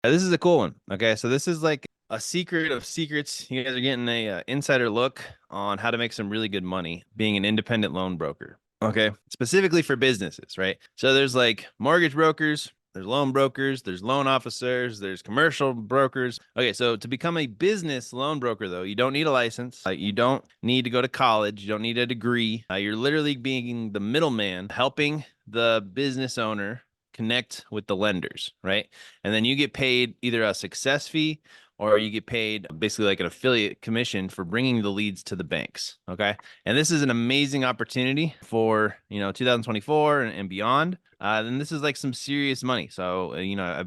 This is a cool one. Okay, so this is like a secret of secrets. You guys are getting a insider look on how to make some really good money being an independent loan broker. Okay, specifically for businesses, right? So there's like mortgage brokers, there's loan brokers, there's loan officers, there's commercial brokers. Okay, so to become a business loan broker, though, you don't need a license. You don't need to go to college. You don't need a degree. You're literally being the middleman, helping the business owner connect with the lenders, right? And then you get paid either a success fee or you get paid basically like an affiliate commission for bringing the leads to the banks. Okay. And this is an amazing opportunity for, 2024 and beyond. Then this is like some serious money. So,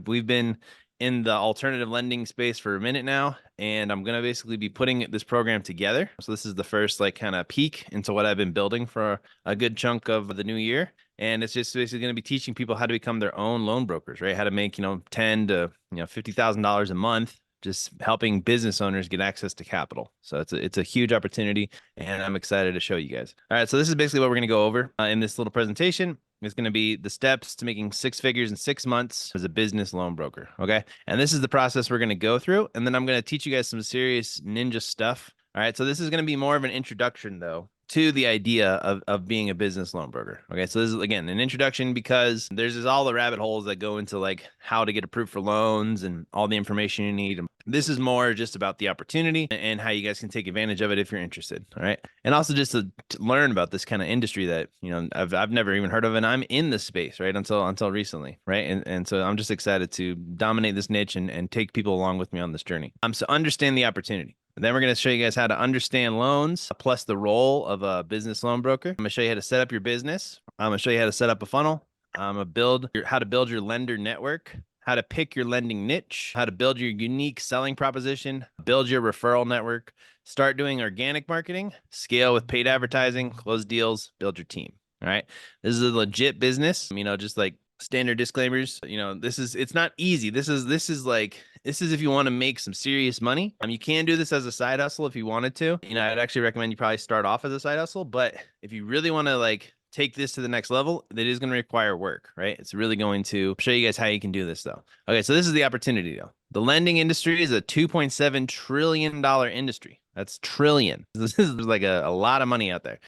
we've been in the alternative lending space for a minute now, and I'm going to basically be putting this program together. So this is the first like kind of peek into what I've been building for a good chunk of the new year. And it's just basically going to be teaching people how to become their own loan brokers, right? How to make, ten to $50,000 a month, just helping business owners get access to capital. So it's a huge opportunity, and I'm excited to show you guys. All right, so this is basically what we're going to go over in this little presentation. It's going to be the steps to making six figures in 6 months as a business loan broker. Okay, and this is the process we're going to go through, and then I'm going to teach you guys some serious ninja stuff. All right, so this is going to be more of an introduction, though, to the idea of being a business loan broker. Okay, so this is, again, an introduction because there's just all the rabbit holes that go into like how to get approved for loans and all the information you need. This is more just about the opportunity and how you guys can take advantage of it if you're interested. All right, and also just to learn about this kind of industry that I've never even heard of, and I'm in the space right until recently, right? And so I'm just excited to dominate this niche and take people along with me on this journey. So understand the opportunity. And then we're going to show you guys how to understand loans, plus the role of a business loan broker. I'm going to show you how to set up your business. I'm going to show you how to set up a funnel. I'm going to how to build your lender network, how to pick your lending niche, how to build your unique selling proposition, build your referral network, start doing organic marketing, scale with paid advertising, close deals, build your team. All right. This is a legit business, just like standard disclaimers. It's not easy. This is if you want to make some serious money. You can do this as a side hustle if you wanted to. I'd actually recommend you probably start off as a side hustle, but if you really want to like take this to the next level, it is going to require work, right? It's really going to show you guys how you can do this though. Okay, so this is the opportunity though. The lending industry is a $2.7 trillion industry. That's trillion. This is like a lot of money out there.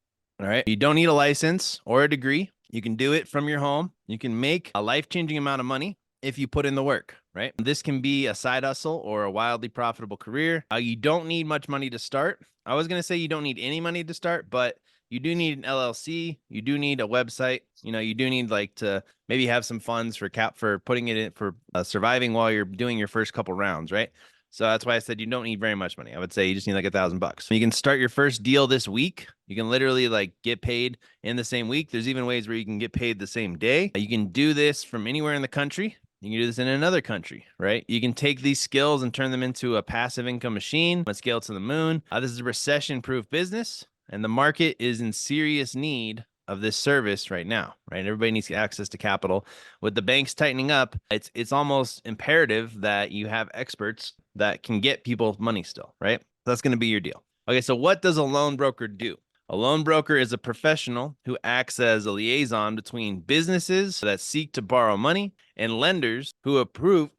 All right. You don't need a license or a degree. You can do it from your home. You can make a life-changing amount of money if you put in the work, right? This can be a side hustle or a wildly profitable career. You don't need much money to start. I was going to say you don't need any money to start, but you do need an LLC. You do need a website. You do need like to maybe have some funds for putting it in for surviving while you're doing your first couple rounds, right? So that's why I said you don't need very much money. I would say you just need like $1,000. You can start your first deal this week. You can literally like get paid in the same week. There's even ways where you can get paid the same day. You can do this from anywhere in the country. You can do this in another country, right? You can take these skills and turn them into a passive income machine. Let's scale to the moon. This is a recession-proof business, and the market is in serious need of this service right now, right? Everybody needs access to capital. With the banks tightening up, it's almost imperative that you have experts that can get people money still, right? That's going to be your deal. Okay, so what does a loan broker do? A loan broker is a professional who acts as a liaison between businesses that seek to borrow money and lenders who approve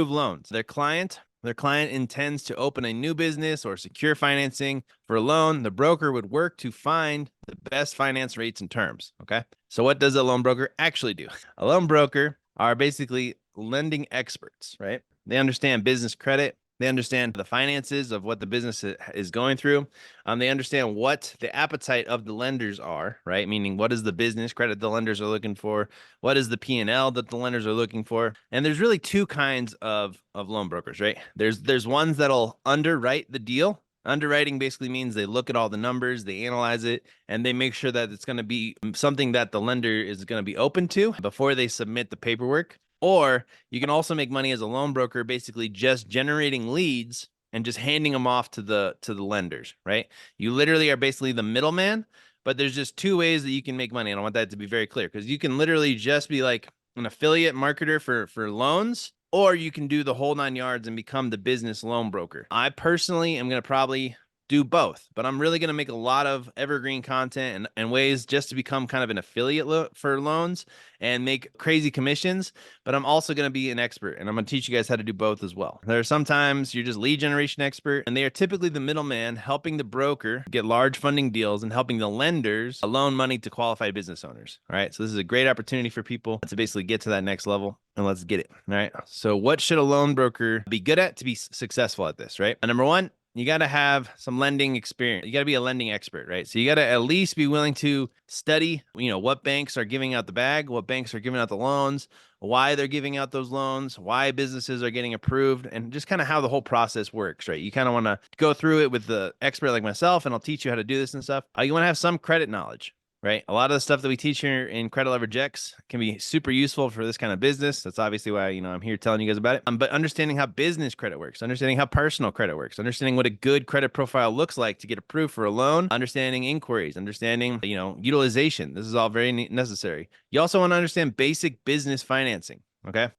loans. Their client intends to open a new business or secure financing for a loan. The broker would work to find the best finance rates and terms. Okay. So what does a loan broker actually do? A loan broker are basically lending experts, right? They understand business credit. They understand the finances of what the business is going through. They understand what the appetite of the lenders are, right? Meaning, what is the business credit the lenders are looking for? What is the P&L that the lenders are looking for? And there's really two kinds of loan brokers, right? There's ones that'll underwrite the deal. Underwriting basically means they look at all the numbers, they analyze it, and they make sure that it's going to be something that the lender is going to be open to before they submit the paperwork. Or you can also make money as a loan broker, basically just generating leads and just handing them off to the lenders, right? You literally are basically the middleman, but there's just two ways that you can make money. And I want that to be very clear because you can literally just be like an affiliate marketer for loans, or you can do the whole 9 yards and become the business loan broker. I personally am going to probably do both, but I'm really going to make a lot of evergreen content and ways just to become kind of an affiliate for loans and make crazy commissions. But I'm also going to be an expert, and I'm going to teach you guys how to do both as well. There are sometimes you're just lead generation expert, and they are typically the middleman helping the broker get large funding deals and helping the lenders loan money to qualified business owners. All right. So this is a great opportunity for people to basically get to that next level, and let's get it. All right. So what should a loan broker be good at to be successful at this, right? Number one, you got to have some lending experience. You got to be a lending expert, right? So you got to at least be willing to study, what banks are giving out the bag, what banks are giving out the loans, why they're giving out those loans, why businesses are getting approved, and just kind of how the whole process works, right? You kind of want to go through it with the expert like myself, and I'll teach you how to do this and stuff. You want to have some credit knowledge. Right. A lot of the stuff that we teach here in Credit Leverage X can be super useful for this kind of business. That's obviously why, I'm here telling you guys about it. But understanding how business credit works, understanding how personal credit works, understanding what a good credit profile looks like to get approved for a loan, understanding inquiries, understanding, utilization. This is all very necessary. You also want to understand basic business financing. Okay.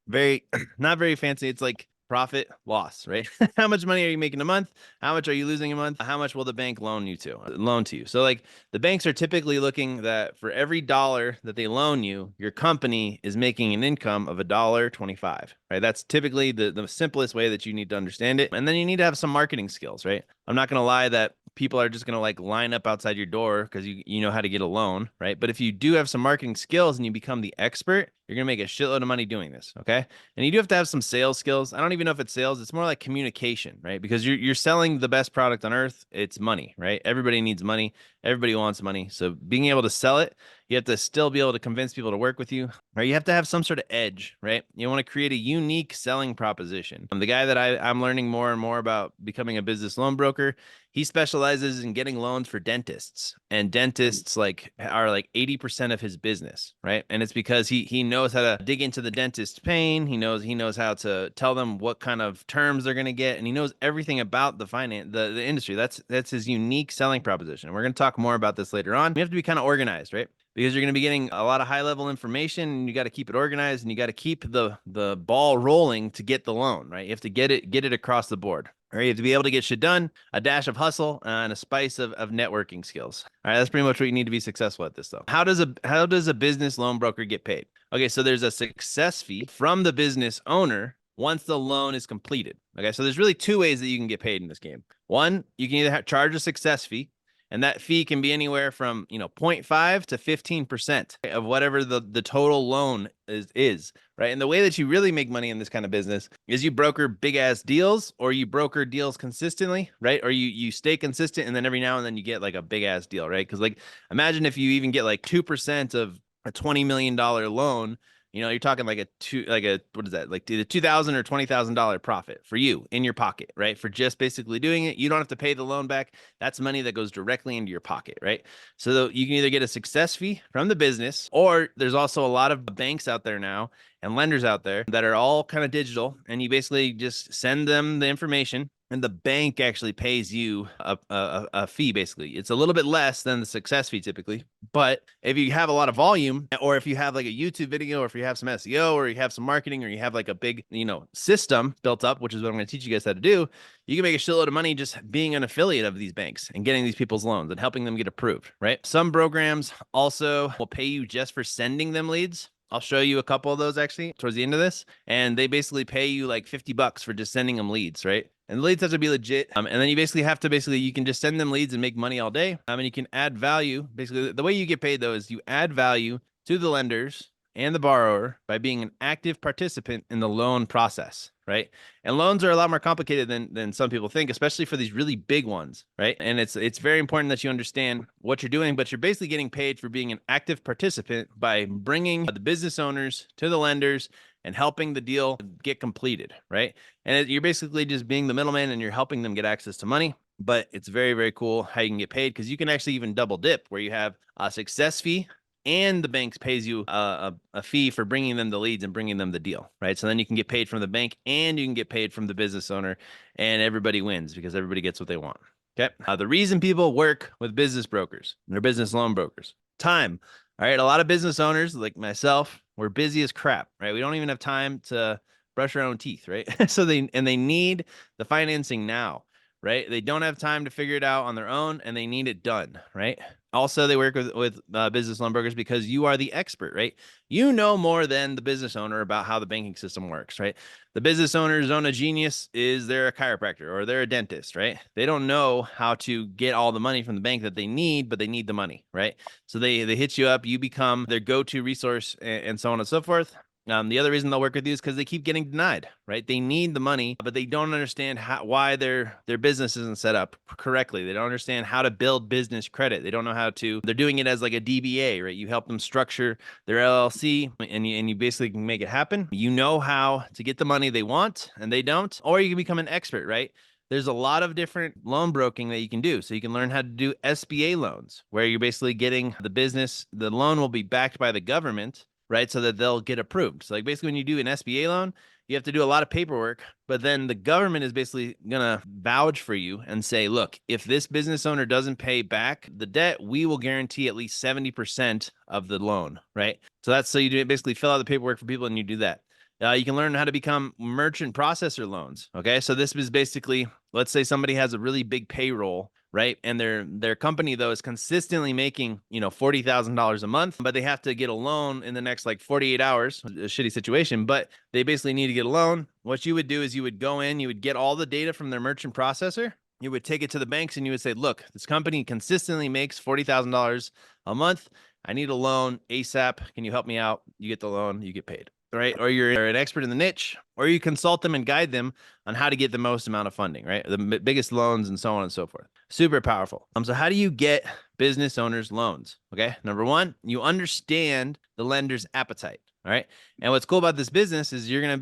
Not very fancy. It's like profit loss, right? How much money are you making a month? How much are you losing a month? How much will the bank loan to you? So like the banks are typically looking that for every dollar that they loan you, your company is making an income of $1.25, right? That's typically the simplest way that you need to understand it. And then you need to have some marketing skills, right? I'm not going to lie that people are just going to like line up outside your door because you know how to get a loan, right? But if you do have some marketing skills and you become the expert, you're going to make a shitload of money doing this, okay? And you do have to have some sales skills. I don't even know if it's sales. It's more like communication, right? Because you're selling the best product on earth. It's money, right? Everybody needs money. Everybody wants money. So being able to sell it, you have to still be able to convince people to work with you, right? You have to have some sort of edge, right? You want to create a unique selling proposition. The guy that I'm learning more and more about becoming a business loan broker, he specializes in getting loans for dentists, and dentists are like 80% of his business, right? And it's because he knows how to dig into the dentist's pain. He knows how to tell them what kind of terms they're going to get, and he knows everything about the industry. That's his unique selling proposition. And we're going to talk more about this later on. We have to be kind of organized, right? Because you're going to be getting a lot of high level information, and you got to keep it organized, and you got to keep the ball rolling to get the loan, right? You have to get it across the board. All right, you have to be able to get shit done, a dash of hustle, and a spice of networking skills. All right, that's pretty much what you need to be successful at this, though. How does a business loan broker get paid? Okay, so there's a success fee from the business owner once the loan is completed. Okay, so there's really two ways that you can get paid in this game. One, you can either charge a success fee, and that fee can be anywhere from 0.5 to 15% of whatever the total loan is, right? And the way that you really make money in this kind of business is you broker big ass deals, or you broker deals consistently, right? Or you stay consistent, and then every now and then you get like a big ass deal, right? Because like imagine if you even get like 2% of a $20 million loan. You're talking like what is that? Like the $2,000 or $20,000 profit for you in your pocket, right? For just basically doing it. You don't have to pay the loan back. That's money that goes directly into your pocket, right? So you can either get a success fee from the business, or there's also a lot of banks out there now and lenders out there that are all kind of digital, and you basically just send them the information, and the bank actually pays you a fee. Basically, it's a little bit less than the success fee typically, but if you have a lot of volume, or if you have like a YouTube video, or if you have some SEO, or you have some marketing, or you have like a big system built up, which is what I'm going to teach you guys how to do, you can make a shitload of money just being an affiliate of these banks and getting these people's loans and helping them get approved, right? Some programs also will pay you just for sending them leads. I'll show you a couple of those actually towards the end of this. And they basically pay you like $50 for just sending them leads, right? And the leads have to be legit. And then you you can just send them leads and make money all day. And you can add value. Basically, the way you get paid though is you add value to the lenders and the borrower by being an active participant in the loan process, right? And loans are a lot more complicated than some people think, especially for these really big ones, right? And it's very important that you understand what you're doing, but you're basically getting paid for being an active participant by bringing the business owners to the lenders and helping the deal get completed, right? And you're basically just being the middleman, and you're helping them get access to money. But it's very, very cool how you can get paid, because you can actually even double dip, where you have a success fee and the bank pays you a fee for bringing them the leads and bringing them the deal, right? So then you can get paid from the bank, and you can get paid from the business owner, and everybody wins because everybody gets what they want. Okay. The reason people work with business brokers, they're business loan brokers, time. All right. A lot of business owners like myself, we're busy as crap, right? We don't even have time to brush our own teeth, right? So they need the financing now, right? They don't have time to figure it out on their own, and they need it done, right? Also, they work with business loan brokers because you are the expert, right? You know more than the business owner about how the banking system works, right? The business owner's zone of genius is they're a chiropractor or they're a dentist, right? They don't know how to get all the money from the bank that they need, but they need the money, right? So they hit you up, you become their go-to resource, and so on and so forth. The other reason they'll work with you is because they keep getting denied, right? They need the money, but they don't understand why their business isn't set up correctly. They don't understand how to build business credit. They don't know how to. They're doing it as like a DBA, right? You help them structure their LLC, and you basically can make it happen. You know how to get the money they want, and they don't, or you can become an expert, right? There's a lot of different loan broking that you can do. So you can learn how to do SBA loans, where you're basically getting the loan will be backed by the government, right? So that they'll get approved. So like basically when you do an SBA loan, you have to do a lot of paperwork, but then the government is basically going to vouch for you and say, look, if this business owner doesn't pay back the debt, we will guarantee at least 70% of the loan, right? So you basically fill out the paperwork for people and you do that. You can learn how to become merchant processor loans. Okay. So this is basically, let's say somebody has a really big payroll, right? And their company though is consistently making, $40,000 a month, but they have to get a loan in the next like 48 hours, a shitty situation, but they basically need to get a loan. What you would do is you would go in, you would get all the data from their merchant processor. You would take it to the banks and you would say, look, this company consistently makes $40,000 a month. I need a loan ASAP. Can you help me out? You get the loan, you get paid. Right? Or you're an expert in the niche, or you consult them and guide them on how to get the most amount of funding, right? The biggest loans and so on and so forth. Super powerful. So how do you get business owners loans? Okay. Number one, you understand the lender's appetite. All right. And what's cool about this business is you have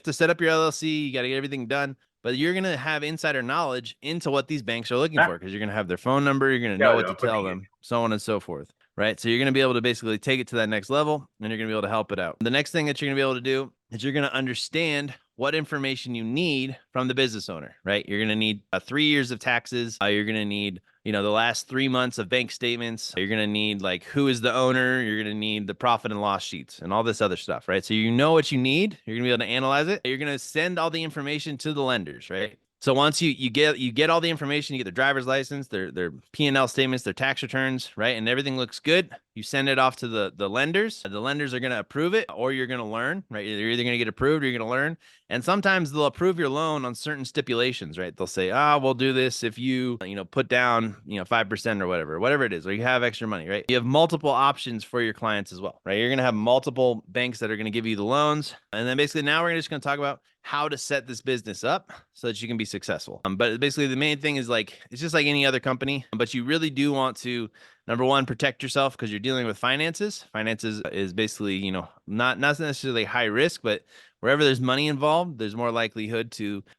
to set up your LLC. You got to get everything done, but you're going to have insider knowledge into what these banks are looking for, because you're going to have their phone number. You're going to know what to tell them, so on and so forth. Right. So you're going to be able to basically take it to that next level, and you're going to be able to help it out. The next thing that you're going to be able to do is you're going to understand what information you need from the business owner, right? You're going to need 3 years of taxes. You're going to need, the last 3 months of bank statements. You're going to need like, who is the owner? You're going to need the profit and loss sheets and all this other stuff, right? So you know what you need. You're going to be able to analyze it. You're going to send all the information to the lenders, right? So once you get all the information, you get their driver's license, their P&L statements, their tax returns, right? And everything looks good. You send it off to the lenders. The lenders are going to approve it, or you're going to learn, right? You're either going to get approved or you're going to learn. And sometimes they'll approve your loan on certain stipulations, right? They'll say, we'll do this if you put down, 5% or whatever it is, or you have extra money, right? You have multiple options for your clients as well, right? You're going to have multiple banks that are going to give you the loans. And then basically now we're just going to talk about how to set this business up so that you can be successful. But basically the main thing is it's just like any other company, but you really do want to, number one, protect yourself because you're dealing with finances. Finances is basically, not necessarily high risk, but wherever there's money involved, there's more likelihood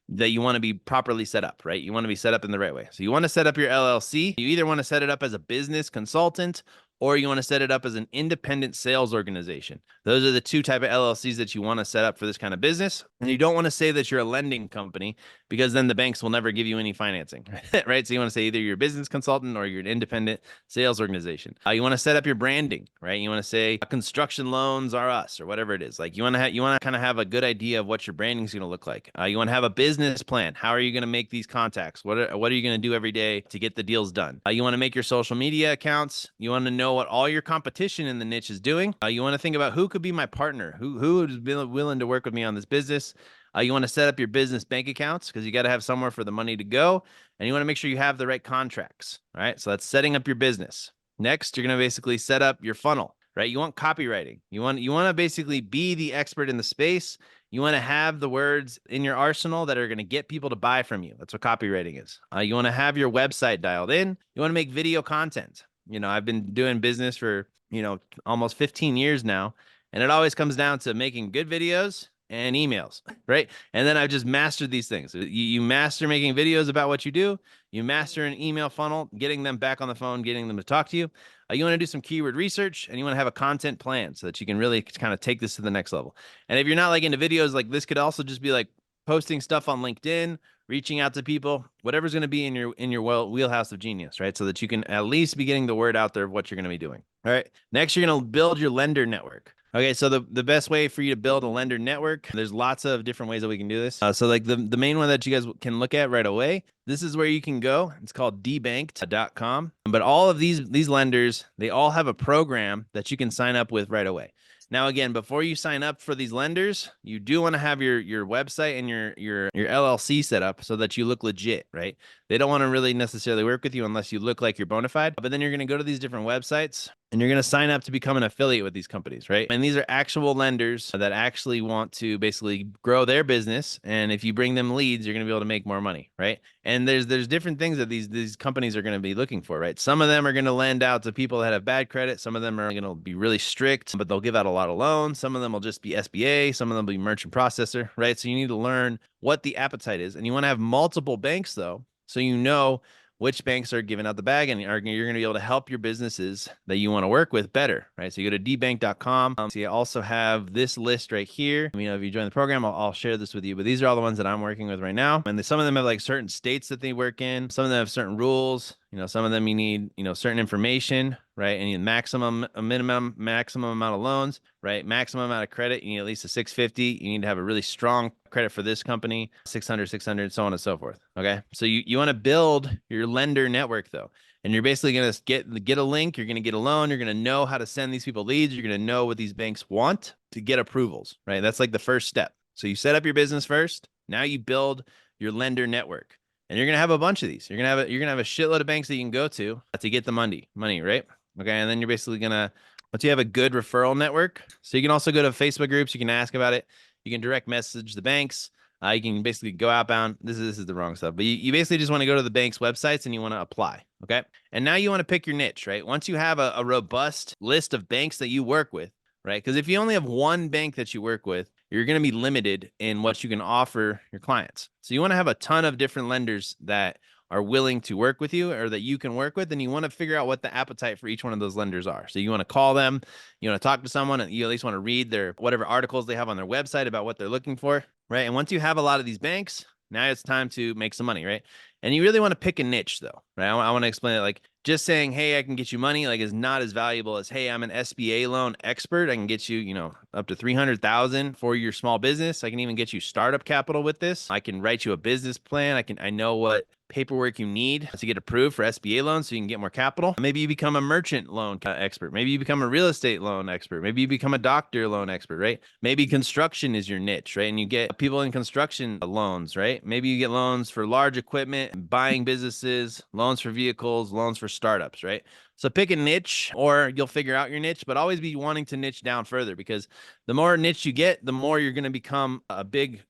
that you want to be properly set up, right? You want to be set up in the right way. So you want to set up your LLC. You either want to set it up as a business consultant, or you want to set it up as an independent sales organization. Those are the two type of LLCs that you want to set up for this kind of business. And you don't want to say that you're a lending company, because then the banks will never give you any financing, right? So you want to say either you're a business consultant or you're an independent sales organization. You want to set up your branding, right? You want to say construction loans are us, or whatever it is. Like you want to kind of have a good idea of what your branding is going to look like. You want to have a business plan. How are you going to make these contacts? What are you going to do every day to get the deals done? You want to make your social media accounts. You want to know what all your competition in the niche is doing. You want to think about who could be my partner, who would be willing to work with me on this business. You want to set up your business bank accounts, because you got to have somewhere for the money to go, and you want to make sure you have the right contracts. All right. So that's setting up your business. Next, you're going to basically set up your funnel, right? You want copywriting. You want to basically be the expert in the space. You want to have the words in your arsenal that are going to get people to buy from you. That's what copywriting is. You want to have your website dialed in. You want to make video content. I've been doing business for, almost 15 years now, and it always comes down to making good videos and emails, right? And then I've just mastered these things. You master making videos about what you do. You master an email funnel, getting them back on the phone, getting them to talk to you. You want to do some keyword research, and you want to have a content plan so that you can really kind of take this to the next level. And if you're not into videos, this could also just be posting stuff on LinkedIn, reaching out to people, whatever's going to be in your wheelhouse of genius, right? So that you can at least be getting the word out there of what you're going to be doing. All right. Next, you're going to build your lender network. Okay, so the best way for you to build a lender network, there's lots of different ways that we can do this. So like the main one that you guys can look at right away, this is where you can go. It's called debanked.com. But all of these lenders, they all have a program that you can sign up with right away. Now, again, before you sign up for these lenders, you do want to have your website and your LLC set up so that you look legit, right? They don't want to really necessarily work with you unless you look like you're bona fide. But then you're going to go to these different websites and you're going to sign up to become an affiliate with these companies, right? And these are actual lenders that actually want to basically grow their business. And if you bring them leads, you're going to be able to make more money, right? And there's different things that these companies are going to be looking for, right? Some of them are going to lend out to people that have bad credit. Some of them are going to be really strict, but they'll give out a lot of loans. Some of them will just be SBA. Some of them will be merchant processor, right? So you need to learn what the appetite is. And you want to have multiple banks though, so you know which banks are giving out the bag, and you're going to be able to help your businesses that you want to work with better, right? So you go to dbank.com. So you also have this list right here. If you join the program, I'll share this with you, but these are all the ones that I'm working with right now. And some of them have like certain states that they work in. Some of them have certain rules. Some of them you need, certain information, right? And you need maximum amount of loans, right? Maximum amount of credit. You need at least a 650. You need to have a really strong credit for this company, 600, so on and so forth. Okay. So you want to build your lender network though. And you're basically going to get a link. You're going to get a loan. You're going to know how to send these people leads. You're going to know what these banks want to get approvals, right? That's like the first step. So you set up your business first. Now you build your lender network. And you're gonna have a bunch of these. You're gonna have a shitload of banks that you can go to get the money, right? Okay, and then you're basically gonna once you have a good referral network. So you can also go to Facebook groups. You can ask about it. You can direct message the banks. You can basically go outbound. This is the wrong stuff, but you basically just want to go to the bank's websites and you want to apply. Okay, and now you want to pick your niche, right? Once you have a robust list of banks that you work with, right? Because if you only have one bank that you work with, you're going to be limited in what you can offer your clients. So you want to have a ton of different lenders that are willing to work with you or that you can work with, and you want to figure out what the appetite for each one of those lenders are. So you want to call them, you want to talk to someone, and you at least want to read their whatever articles they have on their website about what they're looking for, right? And once you have a lot of these banks, now it's time to make some money, right? And you really want to pick a niche though, right? I want to explain it like just saying, hey, I can get you money, like is not as valuable as, hey, I'm an SBA loan expert. I can get you, up to 300,000 for your small business. I can even get you startup capital with this. I can write you a business plan. I know what paperwork you need to get approved for SBA loans so you can get more capital. Maybe you become a merchant loan expert. Maybe you become a real estate loan expert. Maybe you become a doctor loan expert, right? Maybe construction is your niche, right? And you get people in construction loans, right? Maybe you get loans for large equipment, buying businesses, loans for vehicles, loans for startups, right? So pick a niche or you'll figure out your niche, but always be wanting to niche down further because the more niche you get, the more you're going to become a big,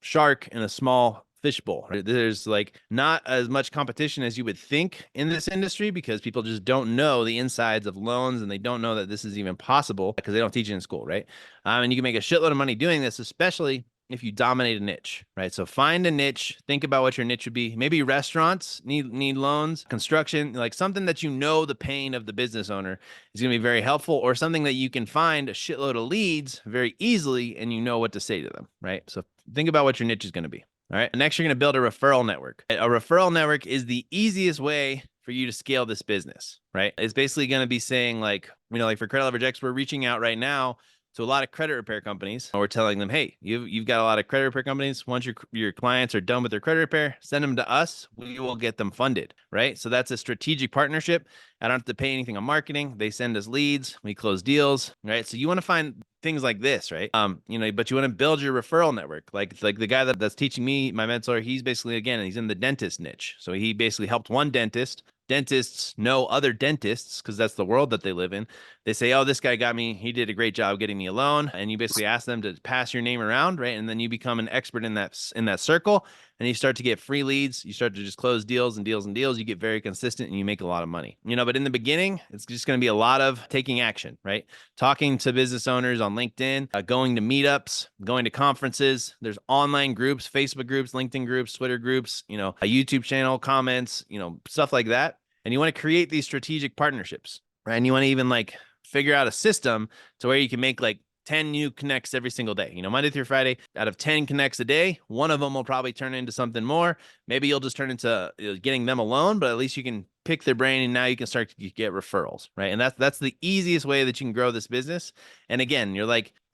shark in a small fishbowl. Right? There's like not as much competition as you would think in this industry because people just don't know the insides of loans and they don't know that this is even possible because they don't teach it in school, right? And you can make a shitload of money doing this, especially if you dominate a niche, right? So find a niche, think about what your niche would be. Maybe restaurants need loans, construction, like something that the pain of the business owner is going to be very helpful, or something that you can find a shitload of leads very easily and you know what to say to them, right? So think about what your niche is going to be. All right. Next, you're going to build a referral network. A referral network is the easiest way for you to scale this business, right? It's basically going to be saying like for Credit Leverage X, we're reaching out right now to a lot of credit repair companies. We're telling them, hey, you've got a lot of credit repair companies. Once your clients are done with their credit repair, send them to us. We will get them funded, right? So that's a strategic partnership. I don't have to pay anything on marketing. They send us leads. We close deals, right? So you want to find things like this, right? But you want to build your referral network. Like the guy that's teaching me, my mentor, he's basically, he's in the dentist niche. So he basically helped one dentist. Dentists know other dentists because that's the world that they live in. They say, oh, this guy got me. He did a great job getting me a loan. And you basically ask them to pass your name around, right? And then you become an expert in that circle. And you start to get free leads. You start to just close deals and deals and deals. You get very consistent and you make a lot of money. But in the beginning, it's just going to be a lot of taking action, right? Talking to business owners on LinkedIn, going to meetups, going to conferences. There's online groups, Facebook groups, LinkedIn groups, Twitter groups, a YouTube channel, comments, stuff like that. And you want to create these strategic partnerships, right? And you want to even like figure out a system to where you can make like 10 new connects every single day. Monday through Friday, out of 10 connects a day, one of them will probably turn into something more. Maybe you'll just turn into getting them a loan, but at least you can pick their brain, and now you can start to get referrals, right? And that's the easiest way that you can grow this business. And again, you're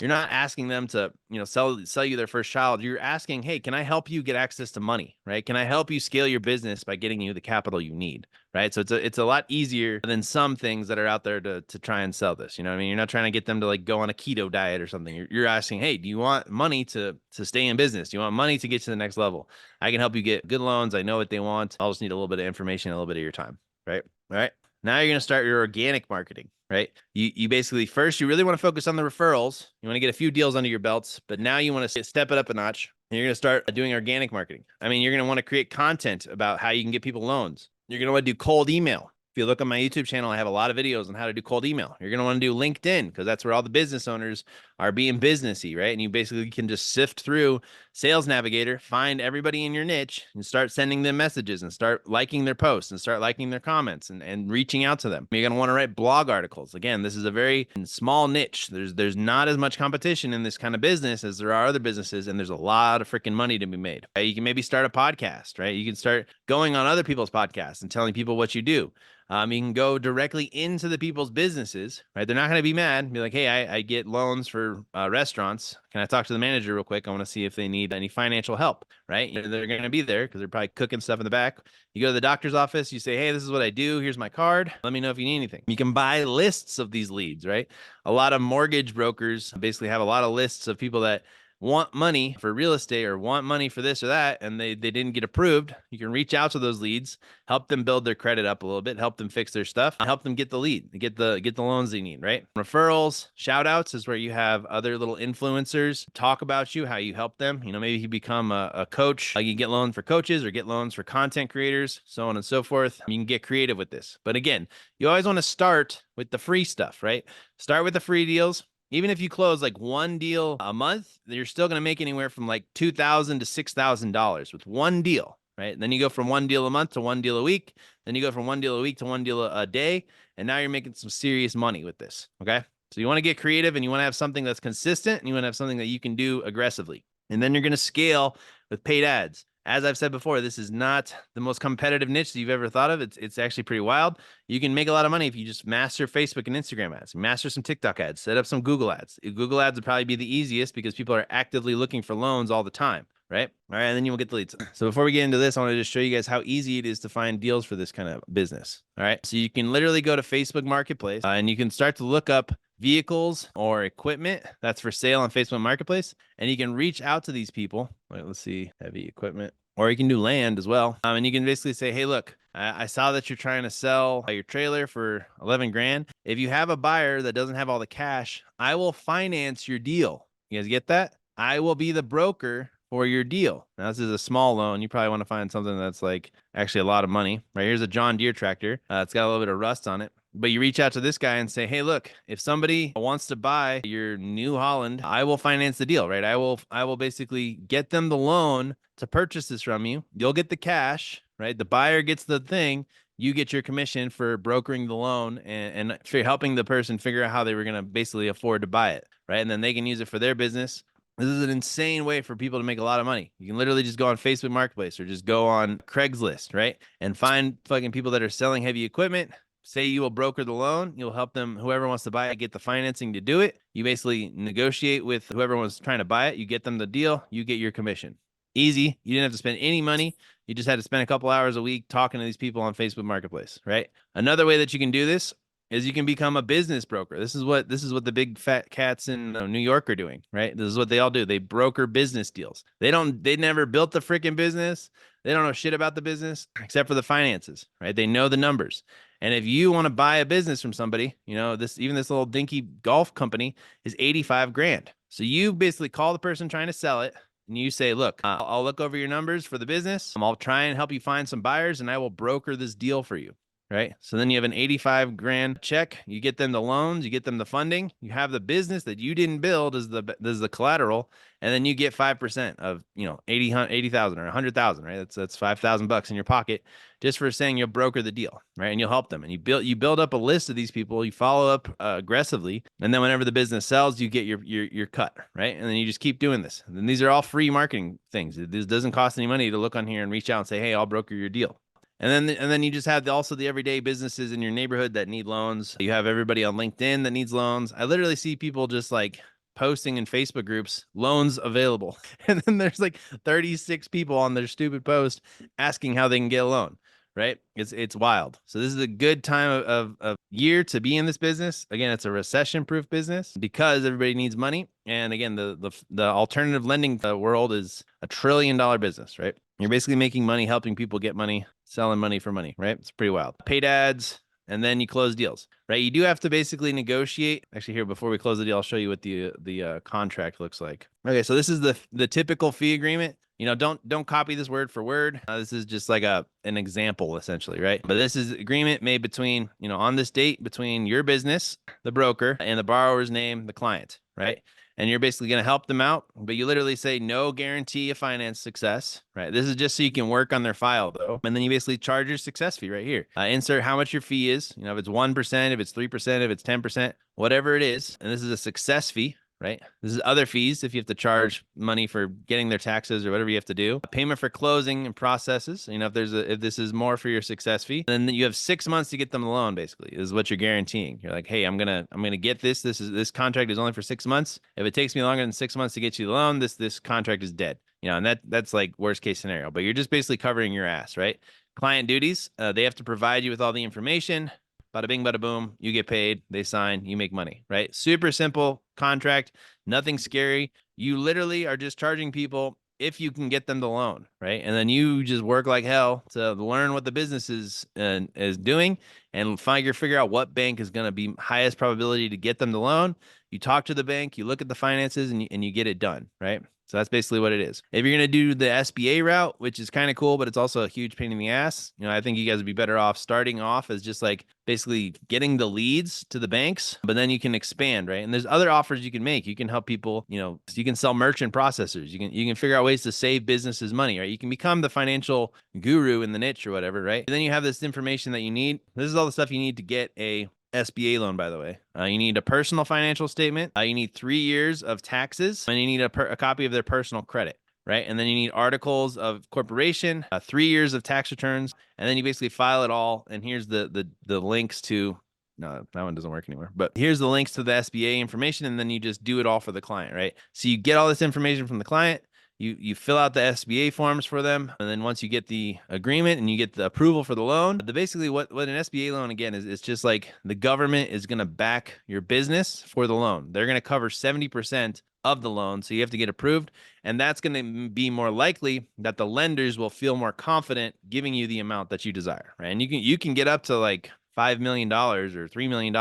not asking them to, sell you their first child. You're asking, hey, can I help you get access to money, right? Can I help you scale your business by getting you the capital you need, right? So it's a lot easier than some things that are out there to try and sell this. You know what I mean? You're not trying to get them to like go on a keto diet or something. You're asking, hey, do you want money to stay in business? Do you want money to get to the next level? I can help you get good loans. I know what they want. I'll just need a little bit of information, a little bit of your time, right? All right. Now you're going to start your organic marketing, right? You basically first, you really want to focus on the referrals. You want to get a few deals under your belts, but now you want to step it up a notch. And you're going to start doing organic marketing. I mean, you're going to want to create content about how you can get people loans. You're going to want to do cold email. If you look on my YouTube channel, I have a lot of videos on how to do cold email. You're going to want to do LinkedIn because that's where all the business owners are being businessy, right? And you basically can just sift through Sales Navigator, find everybody in your niche and start sending them messages and start liking their posts and start liking their comments and reaching out to them. You're going to want to write blog articles. Again, this is a very small niche. There's not as much competition in this kind of business as there are other businesses, and there's a lot of freaking money to be made. Right? You can maybe start a podcast, right? You can start going on other people's podcasts and telling people what you do. You can go directly into the people's businesses, right? They're not going to be mad. Be like, hey, I get loans for restaurants. Can I talk to the manager real quick? I want to see if they need any financial help, right? They're going to be there because they're probably cooking stuff in the back. You go to the doctor's office. You say, hey, this is what I do. Here's my card. Let me know if you need anything. You can buy lists of these leads, right? A lot of mortgage brokers basically have a lot of lists of people that want money for real estate or want money for this or that, and they didn't get approved. You can reach out to those leads, help them build their credit up a little bit, help them fix their stuff, help them get the lead, get the loans they need, right? Referrals, shout outs is where you have other little influencers talk about you, how you help them. Maybe you become a coach. You get loans for coaches or get loans for content creators, so on and so forth. You can get creative with this. But again, you always want to start with the free stuff, right? Start with the free deals. Even if you close like one deal a month, you're still going to make anywhere from like $2,000 to $6,000 with one deal, right? And then you go from one deal a month to one deal a week. Then you go from one deal a week to one deal a day. And now you're making some serious money with this, okay? So you want to get creative and you want to have something that's consistent and you want to have something that you can do aggressively. And then you're going to scale with paid ads. As I've said before, this is not the most competitive niche that you've ever thought of. It's actually pretty wild. You can make a lot of money if you just master Facebook and Instagram ads, master some TikTok ads, set up some Google ads. Google ads would probably be the easiest because people are actively looking for loans all the time, right? All right, and then you will get the leads. So before we get into this, I want to just show you guys how easy it is to find deals for this kind of business. All right, so you can literally go to Facebook Marketplace and you can start to look up vehicles or equipment that's for sale on Facebook Marketplace, and you can reach out to these people. Wait, let's see, heavy equipment, or you can do land as well. And you can basically say, hey, look, I saw that you're trying to sell your trailer for 11 grand. If you have a buyer that doesn't have all the cash, I will finance your deal. You guys get that? I will be the broker for your deal. Now, this is a small loan. You probably want to find something that's like actually a lot of money, right? Here's a John Deere tractor. It's got a little bit of rust on it. But you reach out to this guy and say, hey, look, if somebody wants to buy your New Holland, I will finance the deal, right? I will basically get them the loan to purchase this from you. You'll get the cash, right? The buyer gets the thing. You get your commission for brokering the loan and for helping the person figure out how they were going to basically afford to buy it, right? And then they can use it for their business. This is an insane way for people to make a lot of money. You can literally just go on Facebook Marketplace or just go on Craigslist, right? And find fucking people that are selling heavy equipment. Say you will broker the loan. You'll help them, whoever wants to buy it, get the financing to do it. You basically negotiate with whoever was trying to buy it. You get them the deal. You get your commission. Easy. You didn't have to spend any money. You just had to spend a couple hours a week talking to these people on Facebook Marketplace, right? Another way that you can do this is you can become a business broker. This is what the big fat cats in New York are doing, right? This is what they all do. They broker business deals. They never built the freaking business. They don't know shit about the business except for the finances, right? They know the numbers. And if you want to buy a business from somebody, this little dinky golf company is 85 grand. So you basically call the person trying to sell it and you say, look, I'll look over your numbers for the business. I'll try and help you find some buyers and I will broker this deal for you. Right. So then you have an 85 grand check. You get them the loans, you get them the funding, you have the business that you didn't build as the collateral. And then you get 5% of, 80,000 or 100,000, right? That's $5,000 in your pocket just for saying you'll broker the deal, right? And you'll help them. And you build up a list of these people, you follow up aggressively. And then whenever the business sells, you get your cut, right? And then you just keep doing this. And then these are all free marketing things. This doesn't cost any money to look on here and reach out and say, hey, I'll broker your deal. And then you just have also the everyday businesses in your neighborhood that need loans. You have everybody on LinkedIn that needs loans. I literally see people just like posting in Facebook groups, loans available. And then there's like 36 people on their stupid post asking how they can get a loan. Right? It's wild. So this is a good time of year to be in this business. Again, it's a recession-proof business because everybody needs money. And again, the alternative lending world is $1 trillion business, right? You're basically making money, helping people get money, selling money for money, right? It's pretty wild. Paid ads, and then you close deals, right? You do have to basically negotiate. Actually, here, before we close the deal, I'll show you what the contract looks like. Okay, so this is the typical fee agreement. Don't copy this word for word. This is just like an example, essentially, right? But this is agreement made between, on this date between your business, the broker, and the borrower's name, the client, right? And you're basically going to help them out, but you literally say no guarantee of finance success, right? This is just so you can work on their file, though. And then you basically charge your success fee right here. Insert how much your fee is, if it's 1%, if it's 3%, if it's 10%, whatever it is. And this is a success fee, right? This is other fees if you have to charge money for getting their taxes or whatever you have to do. A payment for closing and processes. If this is more for your success fee, then you have 6 months to get them the loan. Basically, is what you're guaranteeing. You're like, hey, I'm gonna get this. This contract is only for 6 months. If it takes me longer than 6 months to get you the loan, this contract is dead. And that's like worst case scenario. But you're just basically covering your ass, right? Client duties. They have to provide you with all the information. Bada bing, bada boom, you get paid, they sign, you make money, right? Super simple contract, nothing scary. You literally are just charging people if you can get them the loan, right? And then you just work like hell to learn what the business is doing and figure out what bank is going to be highest probability to get them the loan. You talk to the bank, you look at the finances, and you get it done, right? So that's basically what it is. If you're going to do the SBA route, which is kind of cool, but it's also a huge pain in the ass, I think you guys would be better off starting off as just like basically getting the leads to the banks, but then you can expand, right? And there's other offers you can make. You can help people, you can sell merchant processors. You can figure out ways to save businesses money, right? You can become the financial guru in the niche or whatever, right? And then you have this information that you need. This is all the stuff you need to get a SBA loan, by the way. You need a personal financial statement. You need 3 years of taxes, and you need a copy of their personal credit, right? And then you need articles of corporation, 3 years of tax returns, and then you basically file it all. And here's the links to. No, that one doesn't work anymore. But here's the links to the SBA information, and then you just do it all for the client, right? So you get all this information from the client. You fill out the SBA forms for them, and then once you get the agreement and you get the approval for the loan, basically what an SBA loan again is, it's just like the government is going to back your business for the loan. They're going to cover 70% of the loan, so you have to get approved, and that's going to be more likely that the lenders will feel more confident giving you the amount that you desire, right? And you can get up to like $5 million or $3 million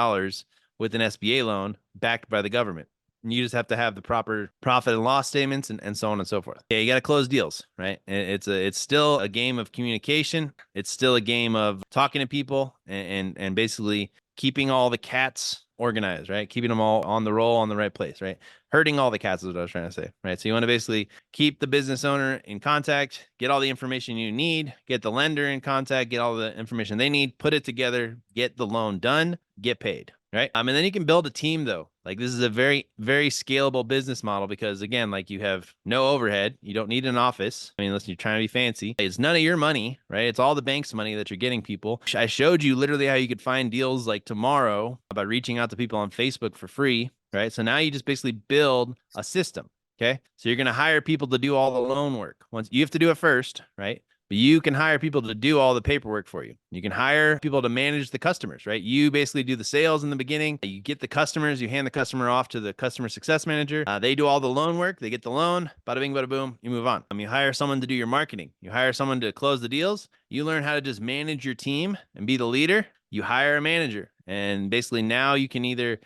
with an SBA loan backed by the government. And you just have to have the proper profit and loss statements and so on and so forth. Yeah, you got to close deals, right? It's still a game of communication. It's still a game of talking to people and basically keeping all the cats organized, right? Keeping them all on the roll, on the right place, right? Herding all the cats is what I was trying to say, right? So you want to basically keep the business owner in contact, get all the information you need, get the lender in contact, get all the information they need, put it together, get the loan done, get paid, right? And then you can build a team though. Like this is a very, very scalable business model because again, like you have no overhead. You don't need an office. I mean, unless you're trying to be fancy. It's none of your money, right? It's all the bank's money that you're getting people. I showed you literally how you could find deals like tomorrow by reaching out to people on Facebook for free, right? So now you just basically build a system. Okay. So you're going to hire people to do all the loan work. Once you have to do it first, right? But you can hire people to do all the paperwork for you. You can hire people to manage the customers, right? You basically do the sales in the beginning. You get the customers, you hand the customer off to the customer success manager. They do all the loan work. They get the loan, bada bing, bada boom, you move on. You hire someone to do your marketing. You hire someone to close the deals. You learn how to just manage your team and be the leader. You hire a manager. And basically now you can either,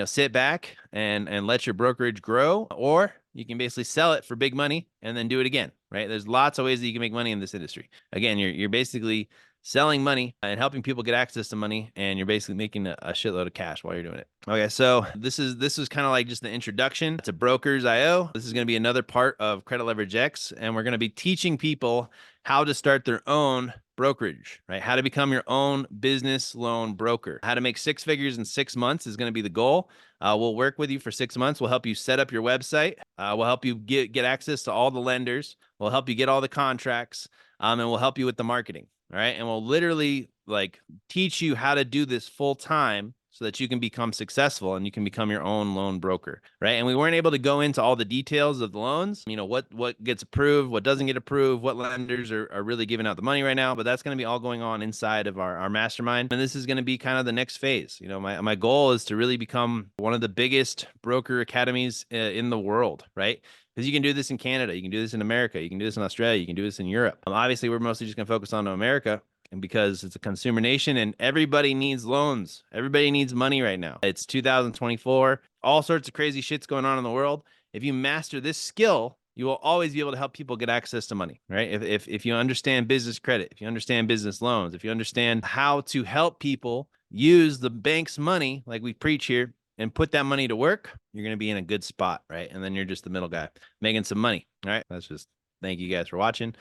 sit back and let your brokerage grow, or you can basically sell it for big money and then do it again, right? There's lots of ways that you can make money in this industry. Again, you're basically selling money and helping people get access to money, and you're basically making a shitload of cash while you're doing it. Okay, so this is kind of like just the introduction to Brokers.io. This is going to be another part of Credit Leverage X, and we're going to be teaching people how to start their own brokerage, right? How to become your own business loan broker. How to make 6 figures in 6 months is going to be the goal. We'll work with you for 6 months. We'll help you set up your website. We'll help you get access to all the lenders. We'll help you get all the contracts, and we'll help you with the marketing. All right. And we'll literally like teach you how to do this full time so that you can become successful and you can become your own loan broker. Right. And we weren't able to go into all the details of the loans, you know, what gets approved, what doesn't get approved, what lenders are really giving out the money right now. But that's going to be all going on inside of our mastermind. And this is going to be kind of the next phase. You know, my goal is to really become one of the biggest broker academies in the world. Right. Because you can do this in Canada, you can do this in America, you can do this in Australia, you can do this in Europe. Obviously, we're mostly just going to focus on America, and because it's a consumer nation and everybody needs loans, everybody needs money right now. It's 2024, all sorts of crazy shit's going on in the world. If you master this skill, you will always be able to help people get access to money, right? If you understand business credit, if you understand business loans, if you understand how to help people use the bank's money, like we preach here, and put that money to work, you're going to be in a good spot, right? And then you're just the middle guy making some money. All right. That's just, thank you guys for watching.